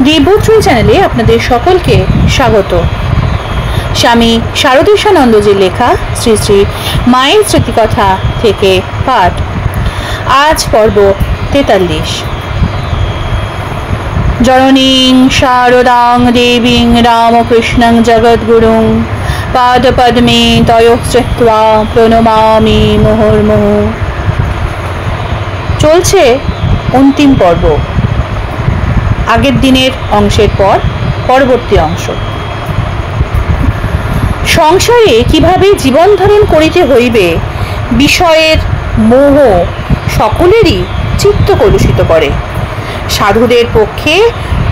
দিব্যশ্রী চ্যানেলে আপনাদের সকলকে স্বাগত। স্বামী শারদেশানন্দজির লেখা শ্রী শ্রী মায়ের স্মৃতিকথা থেকে পাঠ। আজ পর্ব 43। জননীং শারদাং দেবীং রামকৃষ্ণং জগদ্গুরুং পাদপদ্মে তয়োঃ স্মৃত্বা প্রণমামি মুহুর্মুহু। চলছে অন্তিম পর্ব, আগের দিনের অংশের পর পরবর্তী অংশ। সংসারে কিভাবে জীবন ধারণ করিতে হইবে বিষয়ের মোহ সকলেরই চিত্ত কলুষিত করে। সাধুদের পক্ষে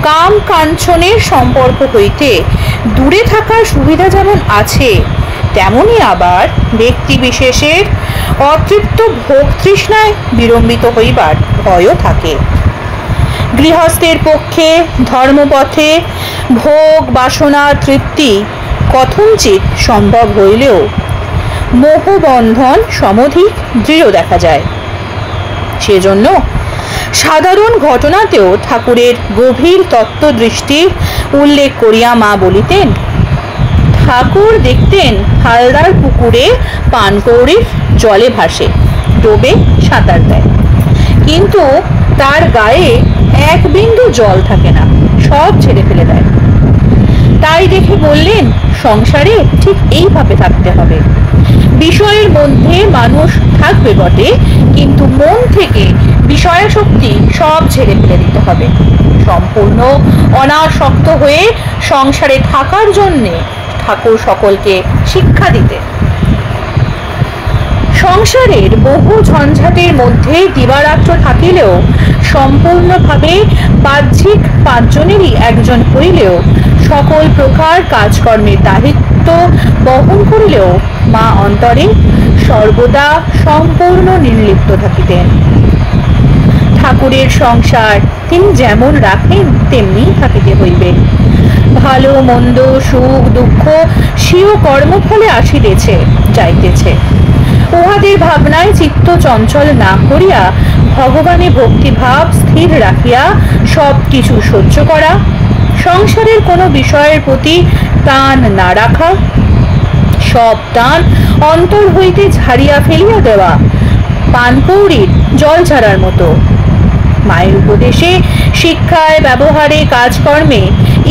কাম কাঞ্চনের সম্পর্ক হইতে দূরে থাকার সুবিধা যেমন আছে, তেমনি আবার ব্যক্তি বিশেষের অতৃপ্ত ভোগ তৃষ্ণায় বিড়ম্বিত হইবার ভয়ও থাকে। গৃহস্থের পক্ষে ধর্মপথে ভোগ বাসনা তৃপ্তি কথঞ্চিত সম্ভব হইলেও মোহবন্ধন সমধিক দৃঢ় দেখা যায়। সেজন্য সাধারণ ঘটনাতেও ঠাকুরের গভীর তত্ত্বদৃষ্টি উল্লেখ করিয়া মা বলিতেন, ঠাকুর দেখতেন হালদার পুকুরে পানকৌড়ির জলে ভাসে, ডোবে সাঁতার দেয়, কিন্তু তার গায়ে এক বিন্দু জল থাকে না, সব ছেড়ে ফেলে দেয়। তাই দেখে বললেন, সংসারে ঠিক এইভাবে থাকতে হবে। বিষয়ের মধ্যে মানুষ থাকবে বটে, কিন্তু মন থেকে বিষয়াসক্তি সব ছেড়ে ফেলে দিতে হবে। সম্পূর্ণ অনাসক্ত হয়ে সংসারে থাকার জন্যে ঠাকুর সকলকে শিক্ষা দিতে। সংসারের বহু ঝঞ্ঝাটের মধ্যে দিবারাত্র থাকিলেও সম্পূর্ণভাবে বাহ্যিক পাঁচজনেরই একজন হইলেও সকল প্রকার কাজকর্মের দায়িত্ব বহন করিলেও মা অন্তরে সর্বদা সম্পূর্ণ নির্লিপ্ত থাকিতেন। ঠাকুরের সংসার তিনি যেমন রাখেন তেমনি থাকিতে হইবে। ভালো মন্দ সুখ দুঃখ স্বীয় কর্মফলে আসিতেছে যাইতেছে, উহাদের ভাবনায় চিত্ত চঞ্চল না করিয়া ভগবানে ভক্তিভাব স্থির রাখিয়া সব কিছু সহ্য করা, সংসারের কোনো বিষয়ের প্রতি টান না রাখা, সব টান অন্তর হইতে ঝাড়িয়া ফেলিয়া দেওয়া, পানকৌড়ির জল ছাড়ার মতো। মায়ের উপদেশে শিক্ষায় ব্যবহারে কাজকর্মে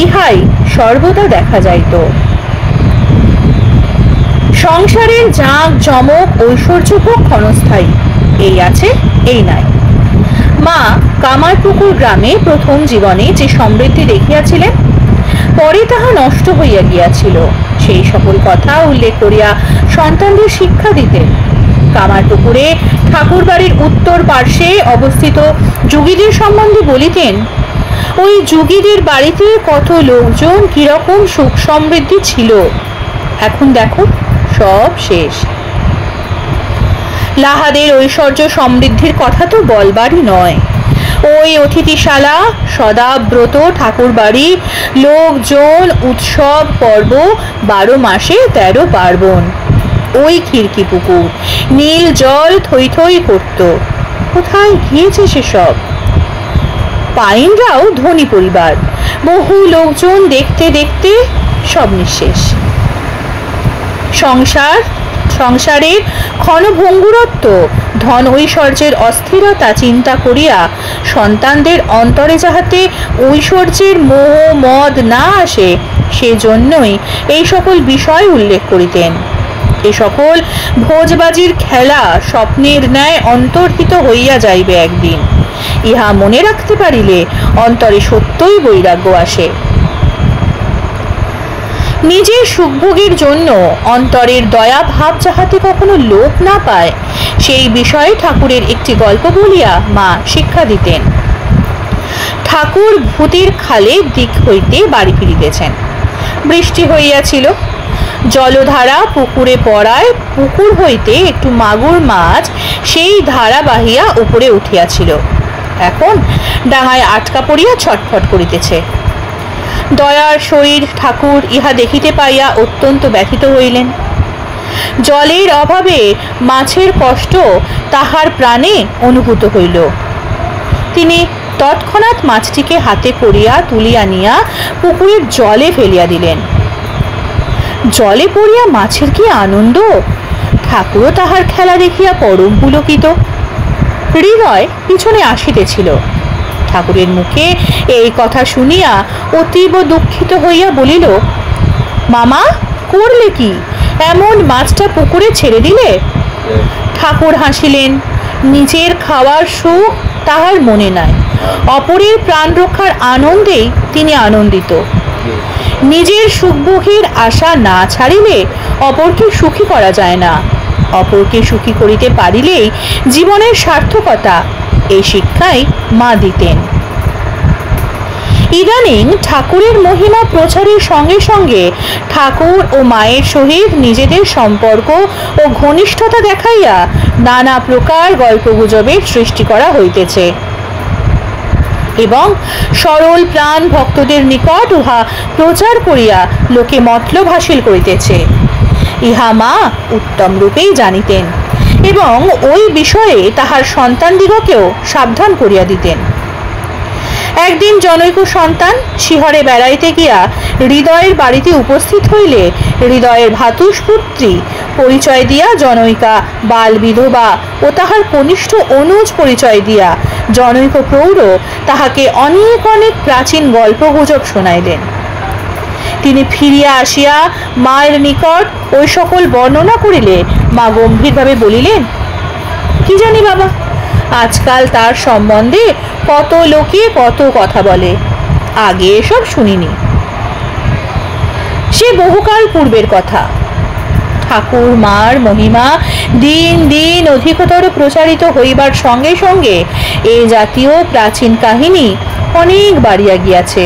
ইহাই সর্বদা দেখা যাইত। সংসারের জাঁক জমক ঐশ্বর্যভোগ ক্ষণস্থায়ী, এই আছে এই নাই। মা কামারপুকুর গ্রামে প্রথম জীবনে যে সমৃদ্ধি দেখিয়াছিলেন, পরে তাহা নষ্ট হইয়া গিয়াছিল, সেই সকল কথা উল্লেখ করিয়া সন্তানদের শিক্ষা দিতেন। কামারপুকুরে ঠাকুর বাড়ির উত্তর পার্শ্বে অবস্থিত যুগীদের সম্বন্ধে বলিতেন, ওই যুগীদের বাড়িতে কত লোকজন, কিরকম সুখ সমৃদ্ধি ছিল, এখন দেখো সব শেষ। লাহাদের ঐশ্বর্য সমৃদ্ধির কথা তো বলবারই নয়। ওই অতিথিশালা, সদাব্রত ঠাকুর বাড়ি, লোকজন, উৎসব পর্ব, 12 মাসে 13 পার্বণ। ওই খিড়কি পুকুর, নীল জল থই থই করত, কোথায় গিয়েছে সেসব? পাইনরাও ধনী পরিবার, বহু লোকজন দেখতে দেখতে সব নিঃশেষ। সংসারের ক্ষণভঙ্গুরত্ব, ধন ঐশ্বর্যের অস্থিরতা চিন্তা করিয়া সন্তানদের অন্তরে যাহাতে ঐশ্বর্যের মোহ মদ না আসে, সেজন্যই এই সকল বিষয় উল্লেখ করিতেন। এ সকল ভোজবাজির খেলা স্বপ্নের ন্যায় অন্তর্হিত হইয়া যাইবে একদিন, ইহা মনে রাখতে পারিলে অন্তরে সত্যই বৈরাগ্য আসে। নিজের সুখভোগের জন্য অন্তরের দয়া ভাব যাহাতে কখনো লোপ না পায়, সেই বিষয়ে ঠাকুরের একটি গল্প বলিয়া মা শিক্ষা দিতেন। ঠাকুর ভূতির খালে দিক হইতে বাড়ি ফিরিতেছেন। বৃষ্টি হইয়াছিল, জলধারা পুকুরে পড়ায় পুকুর হইতে একটু মাগুর মাছ সেই ধারা বাহিয়া উপরে উঠিয়াছিল, এখন ডাঙায় আটকা পড়িয়া ছটফট করিতেছে। দয়ার শরীর ঠাকুর ইহা দেখিতে পাইয়া অত্যন্ত ব্যথিত হইলেন। জলের অভাবে মাছের কষ্ট তাহার প্রাণে অনুভূত হইল। তিনি তৎক্ষণাৎ মাছটিকে হাতে করিয়া তুলিয়া নিয়া পুকুরের জলে ফেলিয়া দিলেন। জলে পড়িয়া মাছের কি আনন্দ! ঠাকুরও তাহার খেলা দেখিয়া পরম পুলকিত। হৃদয় পিছনে আসিতেছিল। ঠাকুরের মুখে এই কথা শুনিয়া অতীব দুঃখিত হইয়া বলিল, মামা, করলে কি? এমন মাছটা পুকুরে ছেড়ে দিলে? ঠাকুর হাসিলেন। নিজের খাওয়ার সুখ তাহার মনে নাই, অপরের প্রাণ রক্ষার আনন্দেই তিনি আনন্দিত। নিজের সুখভোগের আশা না ছাড়িলে অপরকে সুখী করা যায় না। অপরকে সুখী করিতে পারিলেই জীবনের সার্থকতা, এই শিক্ষাই মা দিতেন। ইদানিং ঠাকুরের মহিমা প্রচারের সঙ্গে সঙ্গে ঠাকুর ও মায়ের সহিত নিজেদের সম্পর্ক ও ঘনিষ্ঠতা দেখাইয়া নানা প্রকার গল্পগুজবের সৃষ্টি করা হইতেছে এবং সরল প্রাণ ভক্তদের নিকট উহা প্রচার করিয়া লোকে মতলব হাসিল করিতেছে। ইহা মা উত্তম রূপেই জানিতেন এবং ওই বিষয়ে তাহার সন্তানদিগকেও সাবধান করিয়া দিতেন। একদিন জনৈক সন্তান শিহরে বেড়াইতে গিয়া হৃদয়ের বাড়িতে উপস্থিত হইলে হৃদয়ের ভাতুষপুত্রী পরিচয় দিয়া জনৈকা বাল বিধবা ও তাহার কনিষ্ঠ অনুজ পরিচয় দিয়া জনৈক প্রৌঢ় তাহাকে অনেক অনেক প্রাচীন গল্পগুজব শোনাইলেন। তিনি ফিরিয়া আসিয়া মায়ের নিকট ওই সকল বর্ণনা করিলে মা গম্ভীরভাবে বলিলেন, কি জানি বাবা, আজকাল তার সম্বন্ধে কত লোকে কত কথা বলে, আগে এসব শুনিনি। সে বহুকাল পূর্বের কথা। ঠাকুর মার মহিমা দিন দিন অধিকতর প্রচারিত হইবার সঙ্গে সঙ্গে এ জাতীয় প্রাচীন কাহিনী অনেক বাড়িয়া গিয়াছে।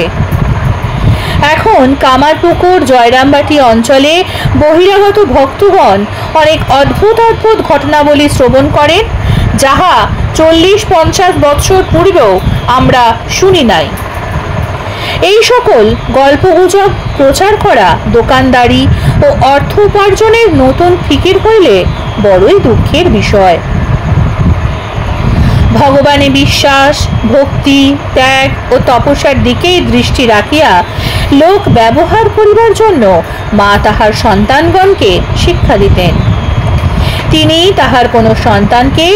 এখন কামারপুকুর জয়রামবাটি অঞ্চলে বহিরাগত ভক্তগণ অনেক অদ্ভুত অদ্ভুত ঘটনাবলী শ্রবণ করেন, যাহা 40-50 বৎসর পূর্বেও আমরা শুনি নাই। এই সকল গল্পগুজব প্রচার করা দোকানদারি ও অর্থ উপার্জনের নতুন ফিকির হইলে বড়ই দুঃখের বিষয়। ভগবানে বিশ্বাস, ভক্তি, ত্যাগ ও তপস্যার দিকেই দৃষ্টি রাখিয়া লোক ব্যবহার করিবার জন্য মা তাহার সন্তানগণকে শিক্ষা দিতেন। তিনি তাহার কোনো সন্তানকে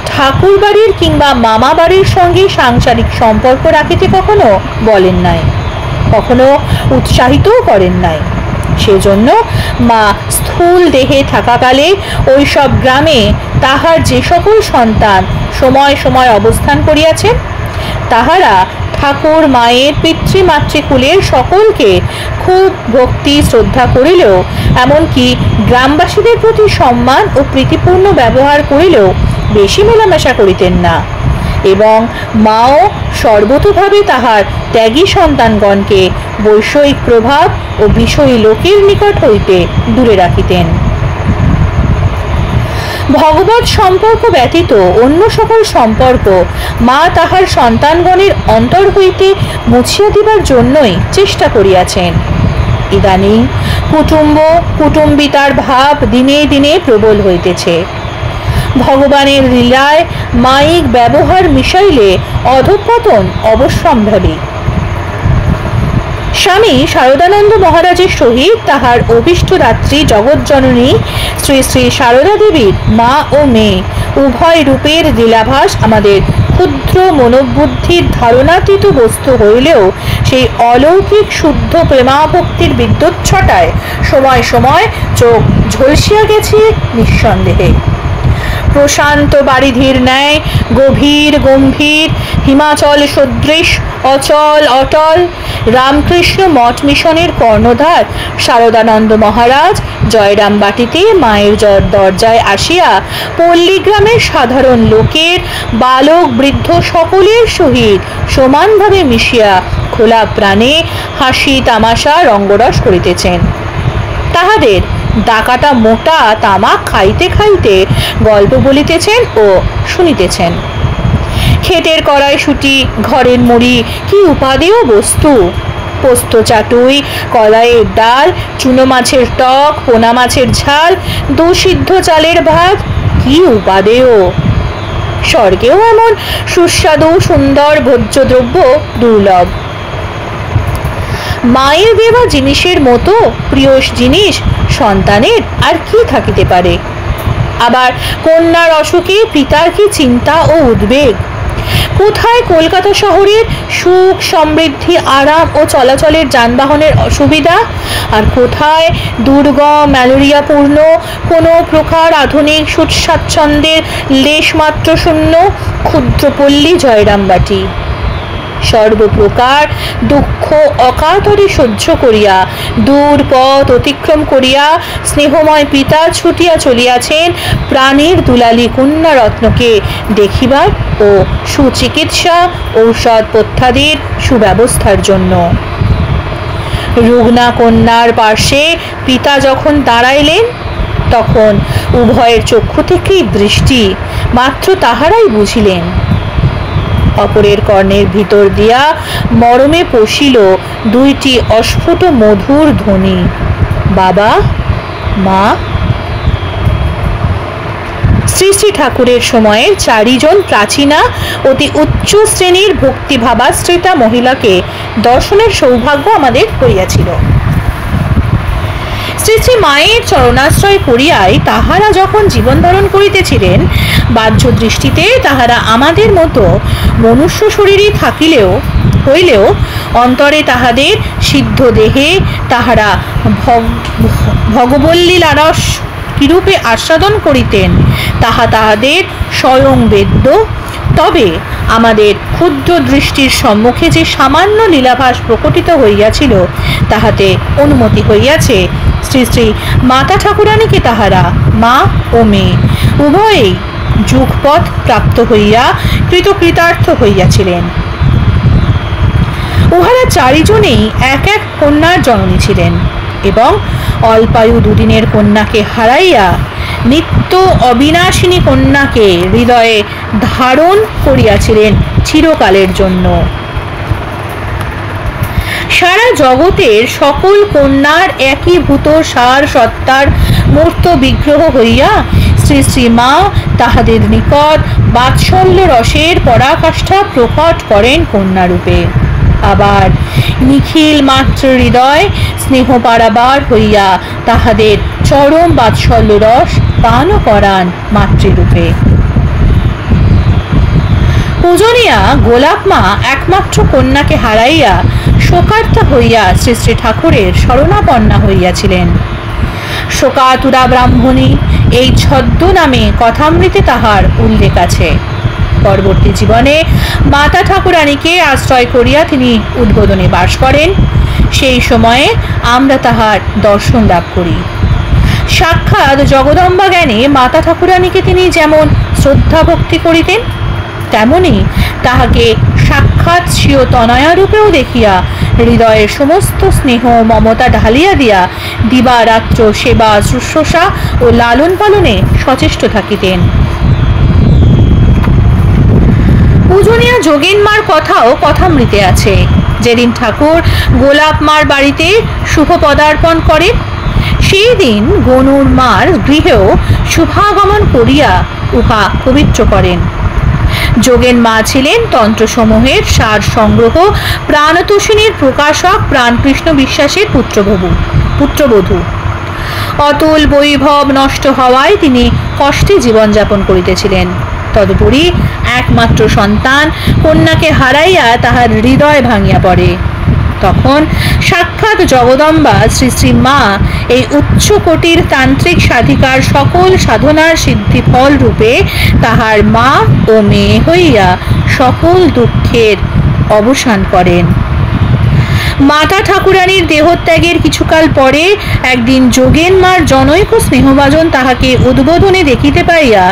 ঠাকুর বাড়ির কিংবা মামা বাড়ির সঙ্গে সাংসারিক সম্পর্ক রাখিতে কখনো বলেন নাই, কখনো উৎসাহিতও করেন নাই। সেজন্য মা স্থূল দেহে থাকাকালে ওই সব গ্রামে তাহার যে সকল সন্তান সময় সময় অবস্থান করিয়াছেন, তাহারা ঠাকুর মায়ের পিতৃমাতৃকুলের সকলকে খুব ভক্তি শ্রদ্ধা করিলেও, এমনকি গ্রামবাসীদের প্রতি সম্মান ও প্রীতিপূর্ণ ব্যবহার করিলেও বেশি মেলামেশা করিতেন না এবং মাও সর্বতোভাবে তাহার ত্যাগী সন্তানগণকে বৈষয়িক প্রভাব ও বিষয়ী লোকের নিকট হইতে দূরে রাখিতেন। ভগবত সম্পর্ক ব্যতীত অন্য সকল সম্পর্ক মা তাহার সন্তানগণের অন্তর হইতে মুছিয়া দিবার জন্যই চেষ্টা করিয়াছেন। ইদানিং কুটুম্ব কুটুম্বিতার ভাব দিনে দিনে প্রবল হইতেছে। ভগবানের লীলায় মায়িক ব্যবহার মিশাইলে অধঃপতন অবশ্যম্ভাবী। স্বামী শারদানন্দ মহারাজের সহিত তাহার অভীষ্টদাত্রী জগৎজননী শ্রী শ্রী সারদা দেবীর মা ও মেয়ে উভয় রূপের লীলাভাস আমাদের ক্ষুদ্র মনোবুদ্ধির ধারণাতীত বস্তু হইলেও সেই অলৌকিক শুদ্ধ প্রেমাভক্তির বিদ্যুৎছটায় সময় সময় চোখ ঝলসিয়া গেছে নিঃসন্দেহে। প্রশান্ত বারিধির ন্যায় গভীর গম্ভীর হিমাচল সদৃশ অচল অটল রামকৃষ্ণ মঠ মিশনের কর্ণধার শারদানন্দ মহারাজ জয়রামবাটিতে মায়ের দরজায় আসিয়া পল্লীগ্রামের সাধারণ লোকের বালক বৃদ্ধ সকলের সহিত সমানভাবে মিশিয়া খোলা প্রাণে হাসি তামাশা রঙ্গরস করিতেছেন। তাহাদের ডাকাটা মোটা তামাক খাইতে খাইতে গল্প বলিতেছেন ও শুনিতেছেন। ক্ষেতের কড়াইশুঁটি, ঘরের মুড়ি কি উপাদেয় বস্তু! পোস্ত চাটুই, কলাইয়ের ডাল, চুনো মাছের টক, পোনা মাছের ঝাল, দুসিদ্ধ চালের ভাত কি উপাদেয়! স্বর্গেও এমন সুস্বাদু সুন্দর ভোজ্যদ্রব্য দুর্লভ। মায়ের দেওয়া জিনিসের মতো প্রিয় জিনিস সন্তানের আর কি থাকিতে পারে। আবার কন্যার অসুখে পিতার কি চিন্তা ও উদ্বেগ। কোথায় কলকাতা শহরের সুখ সমৃদ্ধি আরাম ও চলাচলের যানবাহনের অসুবিধা, আর কোথায় দুর্গম ম্যালেরিয়াপূর্ণ কোনো প্রকার আধুনিক সুখ স্বাচ্ছন্দ্যের লেশমাত্র শূন্য ক্ষুদ্রপল্লী জয়রামবাটি। সর্বপ্রকার দুঃখ অকাতরে সহ্য করিয়া দূর পথ অতিক্রম করিয়া স্নেহময় পিতা ছুটিয়া চলিয়াছেন প্রাণের দুলালী কন্যা রত্নকে দেখিবার ও সুচিকিৎসা ঔষধ পথ্যাদির সুব্যবস্থার জন্য। রুগ্না কন্যার পার্শ্বে পিতা যখন দাঁড়াইলেন, তখন উভয়ের চক্ষু থেকেই দৃষ্টি, মাত্র তাহারাই বুঝিলেন। অপরের কর্ণের ভিতর দিয়া মরমে পশিল দুইটি অস্ফুট মধুর ধ্বনি, বাবা মা। শ্রী শ্রী ঠাকুরের সময়ের 4 জন প্রাচীনা অতি উচ্চ শ্রেণীর ভক্তিভাবাশ্রিতা মহিলাকে দর্শনের সৌভাগ্য আমাদের হইয়াছিল। শ্রী শ্রী মায়ের চরণাশ্রয় করিয়াই তাহারা যখন জীবন ধারণ করিতেছিলেন, বাহ্য দৃষ্টিতে তাহারা আমাদের মতো মনুষ্য শরীরই হইলেও অন্তরে তাহাদের সিদ্ধ দেহে তাহারা ভগবল্লী লারস কিরূপে আস্বাদন করিতেন তাহা তাহাদের স্বয়ং বেদ্য। তবে আমাদের ক্ষুদ্র দৃষ্টির সম্মুখে যে সামান্য লীলাভাস প্রকটিত হইয়াছিল, তাহাতে অনুমতি হইয়াছে শ্রী শ্রী মাতা ঠাকুরানীকে তাহারা মা ও মেয়ে উভয়েই যুগপথ প্রাপ্ত হইয়া কৃতকৃতার্থ হইয়াছিলেন। উহারা 4 জনেই এক এক কন্যার জননী ছিলেন এবং অল্পায়ু 2 দিনের কন্যাকে হারাইয়া নিত্য অবিনাশিনী কন্যাকে হৃদয়ে ধারণ করিয়াছিলেন চিরকালের জন্য। সারা জগতের সকল কন্যার একীভূত সার সত্তার মূর্ত বিগ্রহ হইয়া শ্রী শ্রী মা তাহাদের নিকট বাৎসল্য রসের পরাকাষ্ঠা প্রকট করেন কন্যারূপে। আবার নিখিল মাতৃ হৃদয় স্নেহ পারাবার হইয়া তাহাদের চরম বাৎসল্য রস পান করান মাতৃরূপে। পূজনীয়া গোলাপ মা একমাত্র কন্যাকে হারাইয়া শোকার্তা হইয়া শ্রী শ্রী ঠাকুরের শরণাপন্না হইয়াছিলেন। শোকাতুরা ব্রাহ্মণী এই ছদ্ম নামে কথামৃতে তাহার উল্লেখ আছে। পরবর্তী জীবনে মাতা ঠাকুরানীকে আশ্রয় করিয়া তিনি উদ্বোধনে বাস করেন। সেই সময়ে আমরা তাহার দর্শন লাভ করি। সাক্ষাৎ জগদম্বা জ্ঞানে মাতা ঠাকুরানীকে তিনি যেমন শ্রদ্ধা ভক্তি করিতেন, তেমনি তাহাকে সাক্ষাৎ স্বীয় তনয়া রূপেও দেখিয়া হৃদয়ের সমস্ত স্নেহ মমতা ঢালিয়া দিয়া দিবারাত্র সেবা শুশ্রূষা ও লালন পালনে সচেষ্ট থাকিতেন। পূজনীয়া যোগেন মার কথাও কথামৃতে আছে। যেদিন ঠাকুর গোলাপ মার বাড়িতে শুভ পদার্পণ করেন, সেই দিন গনুর মার গৃহেও শুভাগমন করিয়া উহা পবিত্র করেন। যোগেন মা ছিলেন তন্ত্রসমূহের সার সংগ্রহ প্রাণতোষিণীর প্রকাশক প্রাণকৃষ্ণ বিশ্বাসের পুত্রবধূ। অতুল বৈভব নষ্ট হওয়ায় তিনি কষ্টে জীবনযাপন করিতেছিলেন। তদুপরি একমাত্র সন্তান কন্যাকে হারাইয়া তাহার হৃদয় ভাঙিয়া পড়ে। তখন সাক্ষাৎ জগদম্বা শ্রী শ্রী মা এই উচ্চ কোটির তান্ত্রিক সাধিকার সকল সাধনার সিদ্ধি ফল রূপে তাহার মা ও মেয়ে হইয়া সকল দুঃখের অবসান করেন। মাতা ঠাকুরানীর দেহত্যাগের কিছুকাল পরে একদিন যোগেন মার জনৈক স্নেহভাজন তাহাকে উদ্বোধনে দেখিতে পাইয়া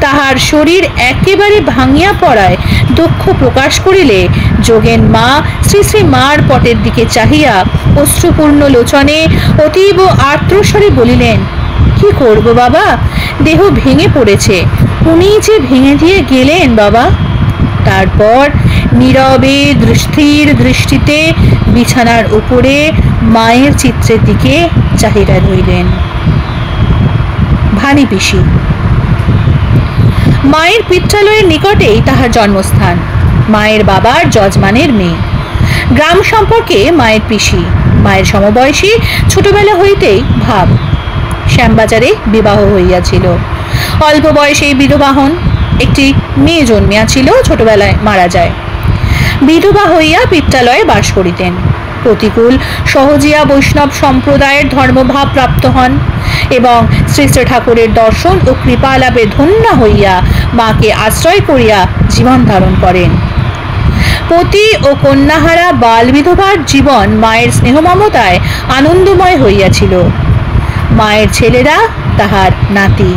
তাহার শরীর একেবারে ভাঙিয়া পড়ায় দুঃখ প্রকাশ করিলে যোগেন মা শ্রী শ্রী মার পটের দিকে চাহিয়া অশ্রুপূর্ণ লোচনে অতীব আর্দ্রস্বরে বলিলেন, কি করব বাবা, দেহ ভেঙে পড়েছে, উনি যে ভেঙে দিয়ে গেলেন বাবা। তারপর নীরবে স্থির দৃষ্টিতে বিছানার উপরে মায়ের চিত্রের দিকে চাহিয়া রইলেন। ভানি পিসি। মায়ের পিত্রালয়ের নিকটেই তাহার জন্মস্থান। মায়ের বাবার যজমানের মেয়ে, গ্রাম সম্পর্কে মায়ের পিসি, মায়ের সমবয়সী, ছোটবেলা হইতেই ভাব। শ্যামবাজারে বিবাহ হইয়াছিল, অল্প বয়সেই বিধবা হন। একটি মেয়ে জন্মিয়াছিল, ছোটবেলায় মারা যায়। বিধবা হইয়া পিত্রালয়ে বাস করিতেন। প্রতিকূল সহজিয়া বৈষ্ণব সম্প্রদায়ের ধর্মভাব প্রাপ্ত হন এবং শ্রী শ্রী ঠাকুরের দর্শন ও কৃপা লাভে ধন্য হইয়া মাকে আশ্রয় করিয়া জীবন ধারণ করেন। পতি ও কন্যাহারা বাল বিধবার জীবন মায়ের স্নেহ মমতায় আনন্দময় হইয়াছিল। মায়ের ছেলেরা তাহার নাতি,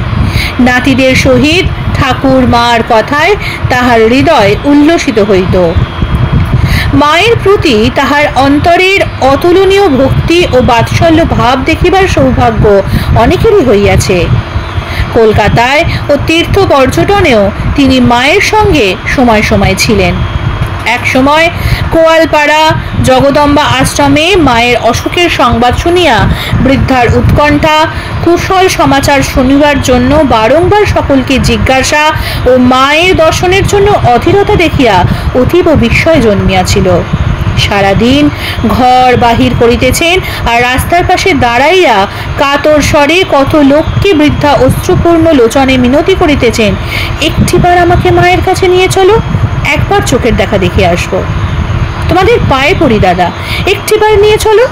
নাতিদের সহিত ঠাকুর মার কথায় তাহার হৃদয় উল্লসিত হইত। মায়ের প্রতি তাহার অন্তরের অতুলনীয় ভক্তি ও বাৎসল্য ভাব দেখিবার সৌভাগ্য অনেকেরই হইয়াছে। কলকাতায় ও তীর্থ পর্যটনেও তিনি মায়ের সঙ্গে সময় সময় ছিলেন। এক সময় কোয়ালপাড়া জগদম্বা আশ্রমে মায়ের অসুখের সংবাদ শুনিয়া বৃদ্ধার উৎকণ্ঠা, কুশল সমাচার শুনিবার জন্য বারংবার সকলকে জিজ্ঞাসা ও মায়ের দর্শনের জন্য অধীরতা দেখিয়া অতীব বিস্ময় জন্মিয়াছিল। সারাদিন ঘর বাহির করিতেছেন আর রাস্তার পাশে দাঁড়াইয়া কাতর স্বরে কত লোককে বৃদ্ধা অশ্রুপূর্ণ লোচনে মিনতি করিতেছেন, একটিবার আমাকে মায়ের কাছে নিয়ে চলো, একবার চোখের দেখা দেখে আসবো, তোমাদের পায়ে পড়ি দাদা, একটিবার নিয়ে চলো।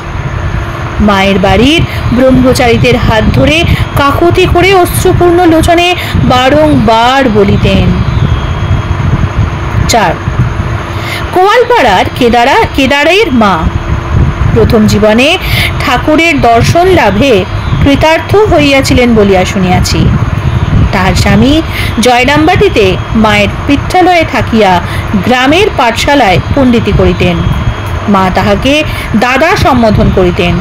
মায়ের বাড়ির ব্রহ্মচারীদের হাত ধরে কাকুতি করে অশ্রুপূর্ণ লোচনে বারংবার বলিতেন। 4. কোয়ালপাড়ার কেদারের মা প্রথম জীবনে ঠাকুরের দর্শন লাভে কৃতার্থ হইয়াছিলেন বলিয়া শুনিয়াছি। তাহার স্বামী জয়রামবাটিতে মায়ের পিত্রালয়ে থাকিয়া গ্রামের পাঠশালায় পণ্ডিতি করিতেন। মা তাহাকে দাদা সম্বোধন করিতেন।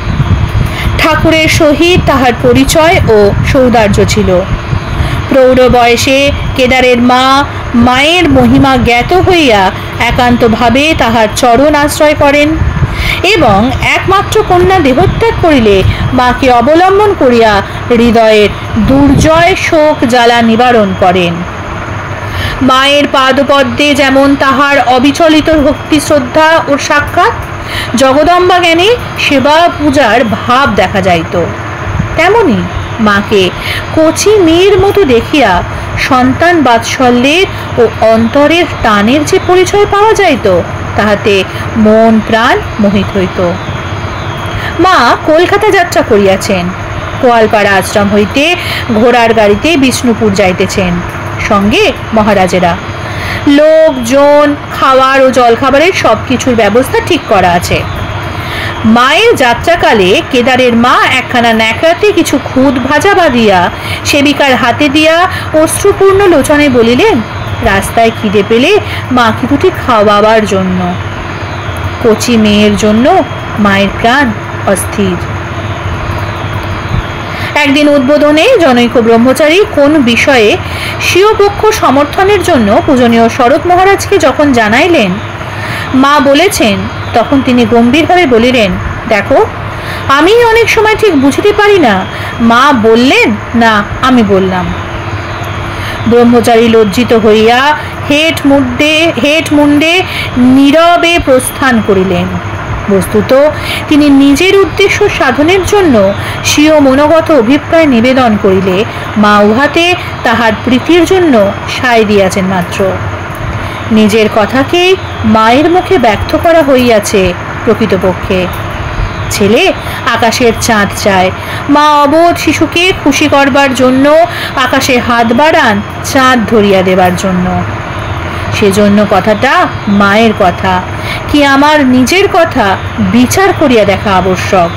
ঠাকুরের সহিত তাহার পরিচয় ও সৌদার্য ছিল। প্রৌঢ় বয়সে কেদারের মা মায়ের মহিমা জ্ঞাত হইয়া একান্তভাবে তাহার চরণ আশ্রয় করেন এবং একমাত্র কন্যা দেহত্যাগ করিলে মাকে অবলম্বন করিয়া হৃদয়ের দুর্জয় শোক জ্বালা নিবারণ করেন। মায়ের পাদপদ্মে যেমন তাহার অবিচলিত ভক্তি শ্রদ্ধা ও সাক্ষাৎ, জগদম্বা জ্ঞানে সেবা পূজার ভাব দেখা যাইত, তেমনি মাকে কচি মেয়ের মতো দেখিয়া সন্তান বাৎসল্যের ও অন্তরের টানের যে পরিচয় পাওয়া যাইত, তাহাতে মন প্রাণ মোহিত হইত। মা কলকাতা যাত্রা করিয়াছেন, কোয়ালপাড়া আশ্রম হইতে ঘোড়ার গাড়িতে বিষ্ণুপুর যাইতেছেন, সঙ্গে মহারাজেরা। লোকজন, খাওয়ার ও জলখাবারের সবকিছুর ব্যবস্থা ঠিক করা আছে। মায়ের যাত্রাকালে কেদারের মা একখানা ন্যাকড়াতে কিছু খুদ ভাজা বাঁধিয়া সেবিকার হাতে দিয়া অশ্রুপূর্ণ লোচনে বলিলেন, রাস্তায় খিদে পেলে মাকে দুটি খাওয়াবার জন্য। কচি মেয়ের জন্য মায়ের প্রাণ অস্থির। একদিন উদ্বোধনে জনৈক ব্রহ্মচারী কোন বিষয়ে স্বীয় পক্ষ সমর্থনের জন্য পূজনীয় শরৎ মহারাজকে যখন জানাইলেন মা বলেছেন, তখন তিনি গম্ভীরভাবে বলিলেন, দেখো, আমি অনেক সময় ঠিক বুঝতে পারি না মা বললেন না আমি বললাম। ব্রহ্মচারী লজ্জিত হইয়া হেট মুন্ডে নীরবে প্রস্থান করিলেন। বস্তুত তিনি নিজের উদ্দেশ্য সাধনের জন্য স্বীয় মনোগত অভিপ্রায় নিবেদন করিলে মা উহাতে তাহার প্রীতির জন্য সায় দিয়াছেন মাত্র। নিজের কথাকেই মায়ের মুখে ব্যক্ত করা হইয়াছে প্রকৃতপক্ষে। ছেলে আকাশের চাঁদ চায়, মা অবোধ শিশুকে খুশি করবার জন্য আকাশে হাত বাড়ান চাঁদ ধরিয়া দেবার জন্য। সেজন্য কথাটা মায়ের কথা কি আমার নিজের কথা বিচার করিয়া দেখা আবশ্যক।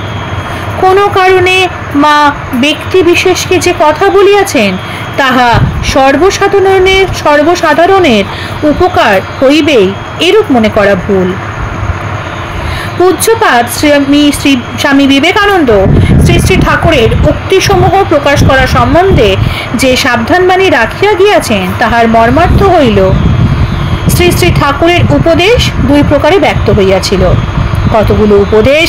কোনো কারণে মা ব্যক্তি বিশেষকে যে কথা বলিয়াছেন তাহা সর্বসাধারণের উপকার হইবেই এরূপ মনে করা ভুল। পূজ্যপাদ স্বামী বিবেকানন্দ শ্রী শ্রী ঠাকুরের উক্তিসমূহ প্রকাশ করা সম্বন্ধে যে সাবধানবাণী রাখিয়া গিয়াছেন তাহার মর্মার্থ হইল, শ্রী শ্রী ঠাকুরের উপদেশ দুই প্রকারে ব্যক্ত হইয়াছিল। কতগুলো উপদেশ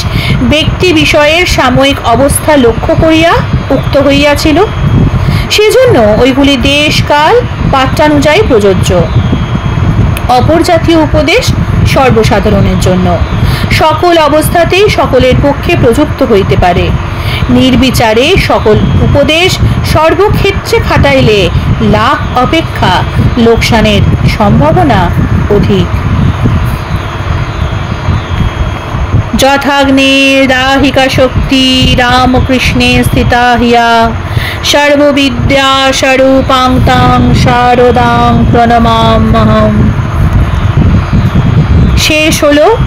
ব্যক্তি বিষয়ের সাময়িক অবস্থা লক্ষ্য করিয়া উক্ত হইয়াছিল, সেজন্য ওইগুলি দেশ কাল পাঠ্যানুযায়ী প্রযোজ্য। অপর জাতীয় উপদেশ সর্বসাধারণের জন্য, সকল অবস্থাতেই সকলের পক্ষে প্রযুক্ত হইতে পারে। নির্বিচারে সকল উপদেশ সর্বক্ষেত্রে খাটাইলে লাভ অপেক্ষা লোকসানের সম্ভাবনা অধিক। যথাগ্নে দাহিকা শক্তি রামকৃষ্ণে স্থিতা হিয়া সর্ববিদ্যা স্বরূপাং তাং শারদাং প্রণমাম্যহম। শেষ হলো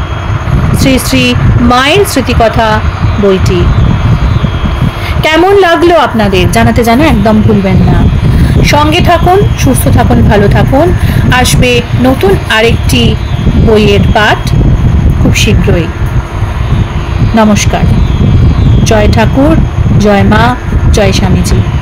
শ্রী শ্রী মায়ের স্মৃতিকথা বইটি। কেমন লাগলো আপনাদের জানাতে একদম ভুলবেন না। সঙ্গে থাকুন, সুস্থ থাকুন, ভালো থাকুন। আসবে নতুন আরেকটি বইয়ের পাঠ খুব শীঘ্রই। নমস্কার। জয় ঠাকুর, জয় মা, জয় স্বামীজি।